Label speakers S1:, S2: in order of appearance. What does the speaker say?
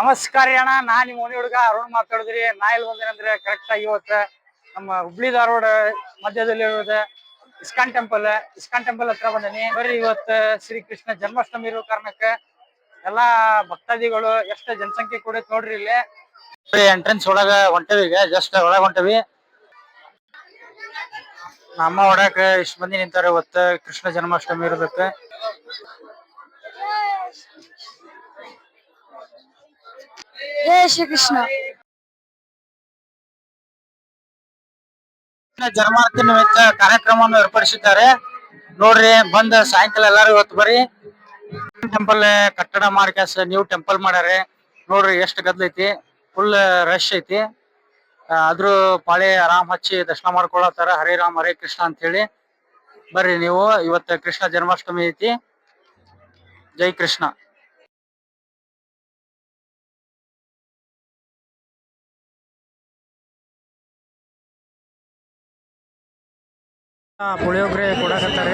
S1: ನಮಸ್ಕಾರ ಅಣ್ಣ, ನಾ ನಿಮ್ಮ ಮನೆ ಹುಡುಗ ಅರುಣ್ ಮಾತಾಡಿದ್ರಿ. ನಾ ಇಲ್ಲಿ ಬಂದೇನಂದ್ರೆ ಕರೆಕ್ಟ್ ಆಗಿ ಇವತ್ತು ನಮ್ಮ ಹುಬ್ಳಿ ಧಾರವಾಡ ಮಧ್ಯದಲ್ಲಿ ಇರೋದು ಇಸ್ಕಾನ್ ಟೆಂಪಲ್ ಹತ್ರ ಬಂದೇನಿ. ಬರೀ ಇವತ್ತು ಶ್ರೀ ಕೃಷ್ಣ ಜನ್ಮಾಷ್ಟಮಿ ಇರೋ ಕಾರಣಕ್ಕೆ ಎಲ್ಲಾ ಭಕ್ತಾದಿಗಳು ಎಷ್ಟು ಜನಸಂಖ್ಯೆ ಕೂಡ ನೋಡ್ರಿ. ಇಲ್ಲಿ ಎಂಟ್ರೆನ್ಸ್ ಒಳಗ ಹೊಂಟವಿ, ಈಗ ಜಸ್ಟ್ ಒಳಗ ಹೊಂಟವಿ. ನಮ್ಮ ಹೊಡಕ ಇಷ್ಟ ಮಂದಿ ನಿಂತಾರೆ ಇವತ್ತು ಕೃಷ್ಣ ಜನ್ಮಾಷ್ಟಮಿ ಇರೋದಕ್ಕೆ.
S2: ಜಯ ಶ್ರೀ ಕೃಷ್ಣ.
S1: ಜನ್ಮಾಷ್ಟಮಿ ನಿಮಿತ್ತ ಕಾರ್ಯಕ್ರಮವನ್ನು ಏರ್ಪಡಿಸಿದ್ದಾರೆ ನೋಡ್ರಿ. ಬಂದ ಸಾಯಂಕಾಲ ಎಲ್ಲಾರು ಇವತ್ತು ಬರ್ರಿ. ಟೆಂಪಲ್ ಕಟ್ಟಡ ಮಾಡ್ಕ್ಯಾಸ ನ್ಯೂ ಟೆಂಪಲ್ ಮಾಡ್ಯಾರೆ ನೋಡ್ರಿ. ಎಷ್ಟು ಗದ್ಲ ಐತಿ, ಫುಲ್ ರಶ್ ಐತಿ. ಆದ್ರೂ ಪಾಳೆ ಆರಾಮ್ ಹಚ್ಚಿ ದರ್ಶನ ಮಾಡ್ಕೊಳತ್ತಾರ. ಹರೇ ರಾಮ್ ಹರೇ ಕೃಷ್ಣ ಅಂತ ಹೇಳಿ. ಬರ್ರಿ ನೀವು, ಇವತ್ತು ಕೃಷ್ಣ ಜನ್ಮಾಷ್ಟಮಿ ಐತಿ. ಜೈ ಕೃಷ್ಣ. ಪುಳಿಯೋಗರೆ ಕೊಡಕತ್ತಾರೆ.